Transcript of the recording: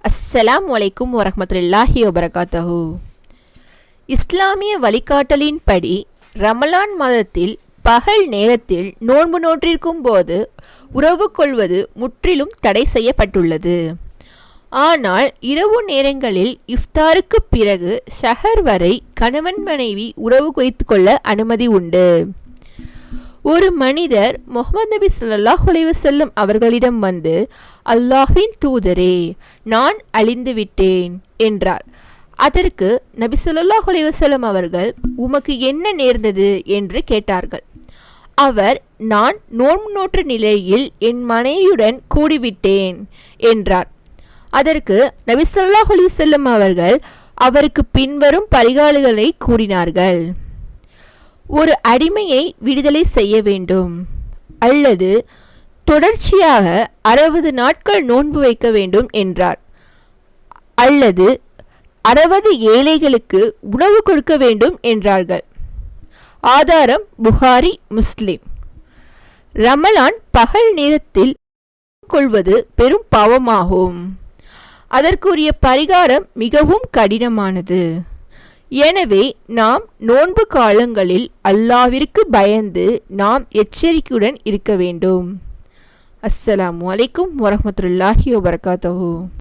அஸ்ஸலாமு அலைக்கும் வரஹ்மத்துல்லாஹி வபரகாத்துஹு. இஸ்லாமிய வழிகாட்டலின்படி ரமலான் மாதத்தில் பகல் நேரத்தில் நோன்பு நோற்றிருக்கும் போது உறவு கொள்வது முற்றிலும் தடை செய்யப்பட்டுள்ளது. ஆனால் இரவு நேரங்களில் இஃப்தாருக்கு பிறகு ஷஹர் வரை கணவன் மனைவி உறவு வைத்துக் கொள்ள அனுமதி உண்டு. ஒரு மனிதர் முஹம்மது நபி ஸல்லல்லாஹு அலைஹி வஸல்லம் அவர்களிடம் வந்து, அல்லாஹ்வின் தூதரே, நான் அழிந்து விட்டேன் என்றார். அதற்கு நபி ஸல்லல்லாஹு அலைஹி வஸல்லம் அவர்கள், உமக்கு என்ன நேர்ந்தது என்று கேட்டார்கள். அவர், நான் நோன்பு நோற்ற நிலையில் என் மனைவியுடன் கூடிவிட்டேன் என்றார். அதற்கு நபி ஸல்லல்லாஹு அலைஹி வஸல்லம் அவர்கள் அவருக்கு பின்வரும் பரிகாரங்களை கூறினார்கள். ஒரு அடிமையை விடுதலை செய்ய வேண்டும், அல்லது தொடர்ச்சியாக 60 நாட்கள் நோன்பு வைக்க வேண்டும் என்றார், அல்லது 60 ஏழைகளுக்கு உணவு கொடுக்க வேண்டும் என்றார்கள். ஆதாரம் புகாரி, முஸ்லிம். ரமலான் பகல் நேரத்தில் கொள்வது பெரும் பாவமாகும். அதற்குரிய பரிகாரம் மிகவும் கடினமானது. எனவே நாம் நோன்பு காலங்களில் அல்லாஹ்விற்கு பயந்து நாம் எச்சரிக்கையுடன் இருக்க வேண்டும். அஸ்ஸலாமு அலைக்கும் வரஹ்மத்துல்லாஹி வபரகாத்துஹு.